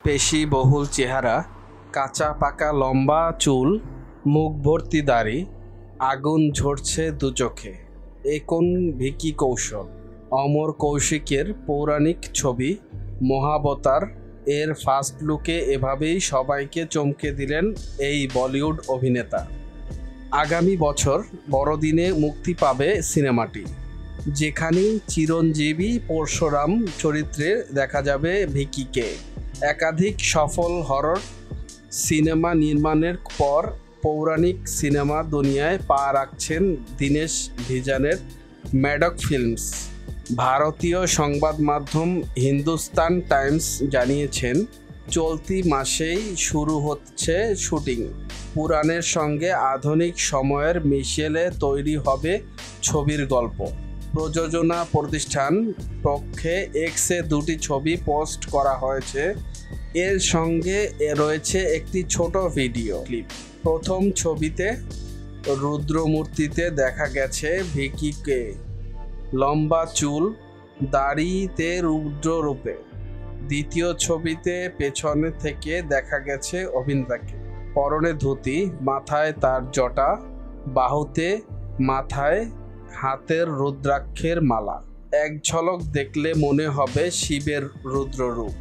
পেশিবহুল চেহারা, কাঁচা পাকা লম্বা চুল, মুখ ভর্তি দাড়ি, আগুন ঝরছে দু চোখে। এ কোন ভিকি কৌশল? অমর কৌশিকের পৌরাণিক ছবি মহাবতার এর ফার্স্ট লুকে এভাবেই সবাইকে চমকে দিলেন এই বলিউড অভিনেতা। আগামী বছর বড়দিনে মুক্তি পাবে সিনেমাটি, যেখানে চিরঞ্জীবী পরশুরাম চরিত্রে দেখা যাবে ভিকিকে। একাধিক সফল হরর সিনেমা নির্মাণের পর পৌরাণিক সিনেমা দুনিয়ায় পা রাখছেন দীনেশ ভিজানের ম্যাডক ফিল্মস। ভারতীয় সংবাদ মাধ্যম হিন্দুস্তান টাইমস জানিয়েছেন, চলতি মাসেই শুরু হচ্ছে শুটিং। পুরাণের সঙ্গে আধুনিক সময়ের মিশেলে তৈরি হবে ছবির গল্প। প্রযোজনা প্রতিষ্ঠান পক্ষে এক্সে দুটি ছবি পোস্ট করা হয়েছে। এর সঙ্গে রয়েছে একটি ছোট ভিডিও ক্লিপ। প্রথম ছবিতে রুদ্রমূর্তিতে দেখা গেছে ভিকিকে লম্বা চুল, দাড়িতে রুদ্ররূপে। দ্বিতীয় ছবিতে পেছনে থেকে দেখা গেছে অভিনেতাকে পরনে ধুতি, মাথায় তার জটা, বাহুতে মাথায় হাতের রুদ্রাক্ষের মালা। এক ঝলক দেখলে মনে হবে শিবের রুদ্ররূপ।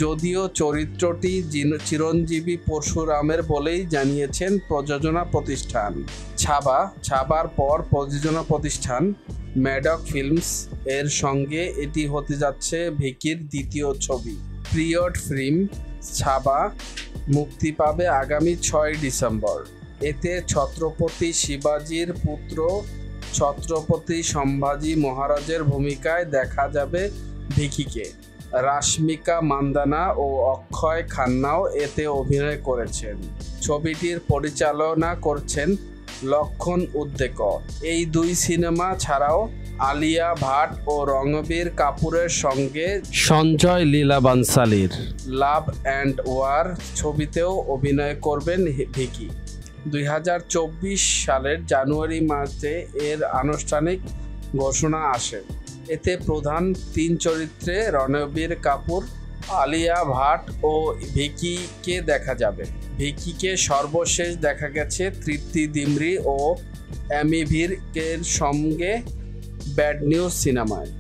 যদিও চরিত্রটি চিরঞ্জীবী পরশুরামের বলেই জানিয়েছেন প্রযোজনা প্রতিষ্ঠান। ছাবার পর প্রযোজনা প্রতিষ্ঠান ম্যাডক ফিল্মস এর সঙ্গে এটি হতে যাচ্ছে ভিকির দ্বিতীয় ছবি। পিরিয়ড ফিল্ম ছাবা মুক্তি পাবে আগামী 6 ডিসেম্বর। এতে ছত্রপতি শিবাজির পুত্র ছত্রপতি সম্ভাজি মহারাজের ভূমিকায় দেখা যাবে ভিকিকে। রাশমিকা মান্দানা ও অক্ষয় খান্নাও এতে অভিনয় করেছেন। ছবিটির পরিচালনা করছেন লক্ষণ উদ্দেকর। এই দুই সিনেমা ছাড়াও আলিয়া ভাট ও রণবীর কাপুরের সঙ্গে Sanjay Leela বানসালির love and war ছবিতেও অভিনয় করবেন ভিকি। 2024 সালের জানুয়ারি মাসে এর আনুষ্ঠানিক ঘোষণা আসে। এতে প্রধান 3 চরিত্রে রণবীর কাপুর, আলিয়া ভাট ও ভিকিকে দেখা যাবে। ভিকিকে সর্বশেষ দেখা গেছে তৃপ্তি ডিমরি ও অ্যামি ভিরের সঙ্গে ব্যাড নিউজ সিনেমায়।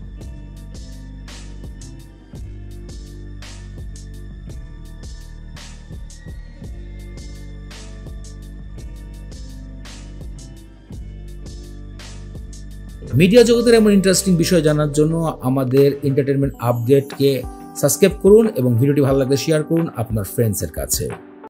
মিডিয়া জগতের এমন ইন্টারেস্টিং বিষয় জানার জন্য আমাদের এন্টারটেনমেন্ট আপডেটকে সাবস্ক্রাইব করুন এবং ভিডিওটি ভালো লাগলে শেয়ার করুন আপনার ফ্রেন্ডসের কাছে।